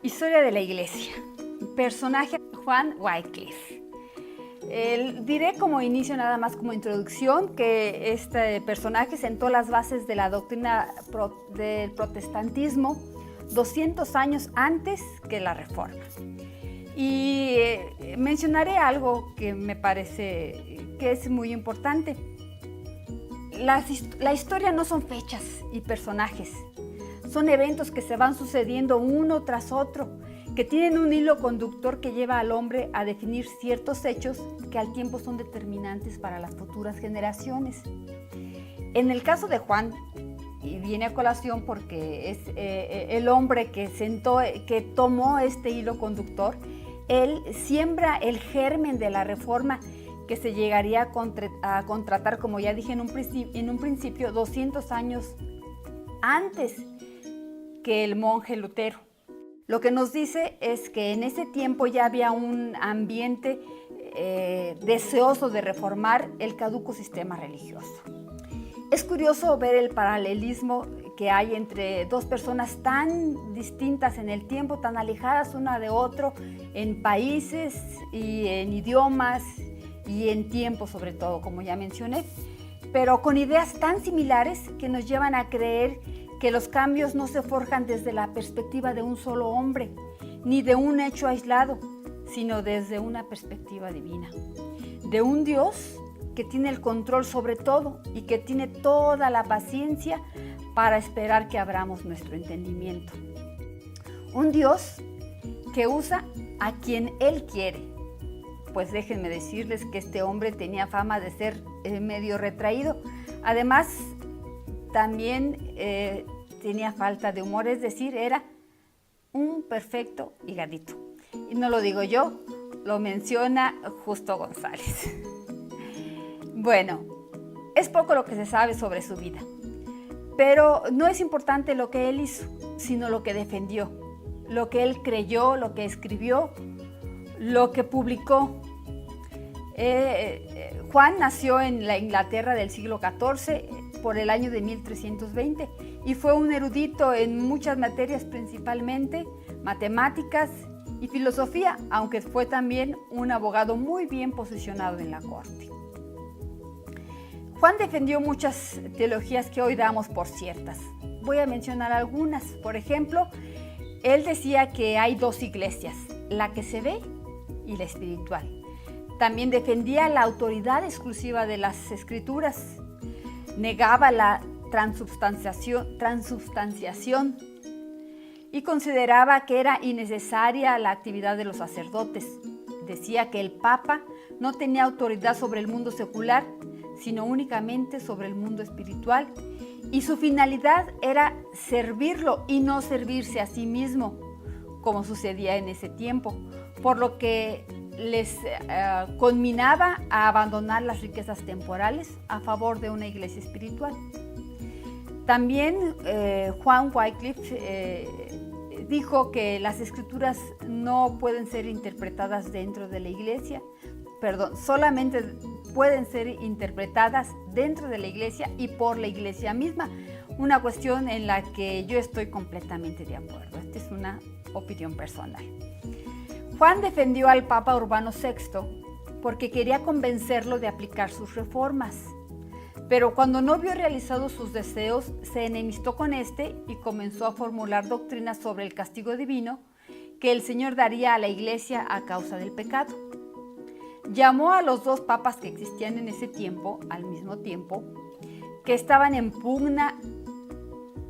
Historia de la Iglesia. Personaje Juan Wycliffe. Diré como inicio, nada más como introducción, que este personaje sentó las bases de la doctrina del protestantismo 200 años antes que la Reforma. Y mencionaré algo que me parece que es muy importante. La historia no son fechas y personajes, son eventos que se van sucediendo uno tras otro, que tienen un hilo conductor que lleva al hombre a definir ciertos hechos que al tiempo son determinantes para las futuras generaciones. En el caso de Juan, y viene a colación porque es el hombre que tomó este hilo conductor, él siembra el germen de la reforma que se llegaría a contratar, como ya dije en un principio, 200 años antes que el monje Lutero. Lo que nos dice es que en ese tiempo ya había un ambiente deseoso de reformar el caduco sistema religioso. Es curioso ver el paralelismo que hay entre dos personas tan distintas en el tiempo, tan alejadas una de otro, en países y en idiomas y en tiempo sobre todo, como ya mencioné, pero con ideas tan similares que nos llevan a creer que los cambios no se forjan desde la perspectiva de un solo hombre, ni de un hecho aislado, sino desde una perspectiva divina, de un Dios que tiene el control sobre todo y que tiene toda la paciencia para esperar que abramos nuestro entendimiento. Un Dios que usa a quien Él quiere. Pues déjenme decirles que este hombre tenía fama de ser medio retraído. Además, también tenía falta de humor, es decir, era un perfecto higadito. Y no lo digo yo, lo menciona Justo González. Bueno, es poco lo que se sabe sobre su vida, pero no es importante lo que él hizo, sino lo que defendió, lo que él creyó, lo que escribió, lo que publicó. Juan nació en la Inglaterra del siglo XIV por el año de 1320 y fue un erudito en muchas materias, principalmente matemáticas y filosofía, aunque fue también un abogado muy bien posicionado en la corte. Juan defendió muchas teologías que hoy damos por ciertas. Voy a mencionar algunas. Por ejemplo, él decía que hay dos iglesias, la que se ve y la espiritual. También defendía la autoridad exclusiva de las escrituras. Negaba la transubstanciación y consideraba que era innecesaria la actividad de los sacerdotes. Decía que el Papa no tenía autoridad sobre el mundo secular, sino únicamente sobre el mundo espiritual, y su finalidad era servirlo y no servirse a sí mismo, como sucedía en ese tiempo, por lo que les conminaba a abandonar las riquezas temporales a favor de una iglesia espiritual. También Juan Wycliffe dijo que las escrituras no pueden ser interpretadas dentro de la iglesia, solamente pueden ser interpretadas dentro de la iglesia y por la iglesia misma, una cuestión en la que yo estoy completamente de acuerdo. Esta es una opinión personal. Juan defendió al Papa Urbano VI porque quería convencerlo de aplicar sus reformas, pero cuando no vio realizados sus deseos, se enemistó con este y comenzó a formular doctrinas sobre el castigo divino que el Señor daría a la iglesia a causa del pecado. Llamó a los dos papas que existían en ese tiempo, al mismo tiempo, que estaban en pugna,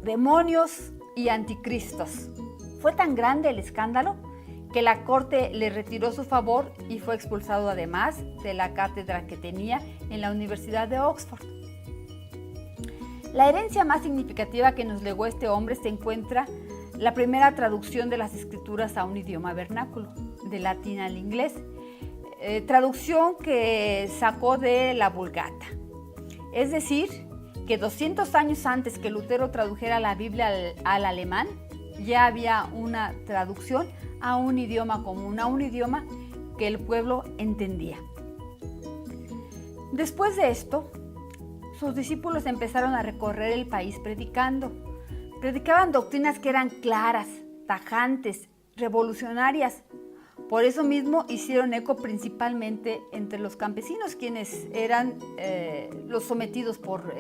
demonios y anticristos. Fue tan grande el escándalo que la corte le retiró su favor y fue expulsado además de la cátedra que tenía en la Universidad de Oxford. La herencia más significativa que nos legó este hombre se encuentra la primera traducción de las escrituras a un idioma vernáculo, del latín al inglés, traducción que sacó de la Vulgata. Es decir, que 200 años antes que Lutero tradujera la Biblia al alemán, ya había una traducción a un idioma común, a un idioma que el pueblo entendía. Después de esto, sus discípulos empezaron a recorrer el país predicando. Predicaban doctrinas que eran claras, tajantes, revolucionarias. Por eso mismo hicieron eco principalmente entre los campesinos, quienes eran los sometidos por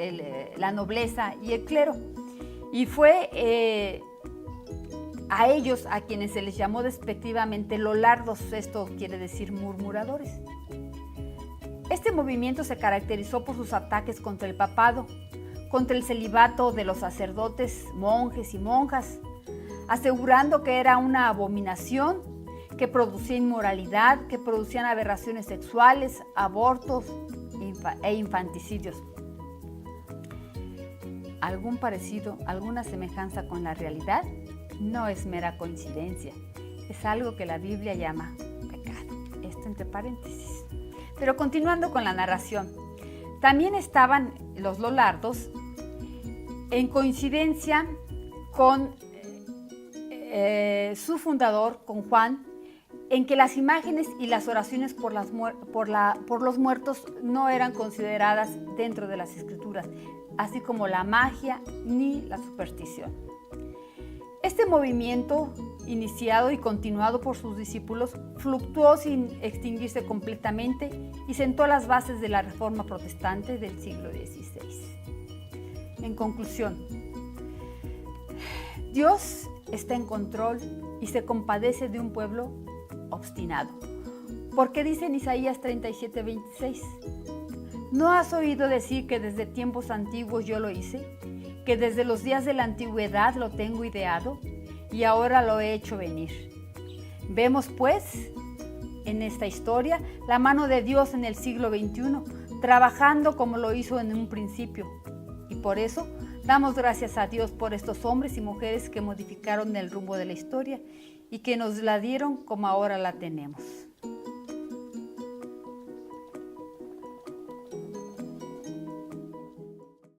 la nobleza y el clero. Y fue a ellos a quienes se les llamó despectivamente lolardos, esto quiere decir murmuradores. Este movimiento se caracterizó por sus ataques contra el papado, contra el celibato de los sacerdotes, monjes y monjas, asegurando que era una abominación, que producía inmoralidad, que producían aberraciones sexuales, abortos e infanticidios. ¿Algún parecido, alguna semejanza con la realidad? No es mera coincidencia, es algo que la Biblia llama pecado. Esto entre paréntesis. Pero continuando con la narración, también estaban los lolardos en coincidencia con su fundador, con Juan, en que las imágenes y las oraciones por los muertos no eran consideradas dentro de las escrituras, así como la magia ni la superstición. Este movimiento, iniciado y continuado por sus discípulos, fluctuó sin extinguirse completamente y sentó las bases de la Reforma Protestante del siglo XVI. En conclusión, Dios está en control y se compadece de un pueblo obstinado. Porque dice en Isaías 37:26, ¿no has oído decir que desde tiempos antiguos yo lo hice? Que desde los días de la antigüedad lo tengo ideado y ahora lo he hecho venir. Vemos pues en esta historia la mano de Dios en el siglo XXI, trabajando como lo hizo en un principio. Y por eso damos gracias a Dios por estos hombres y mujeres que modificaron el rumbo de la historia y que nos la dieron como ahora la tenemos.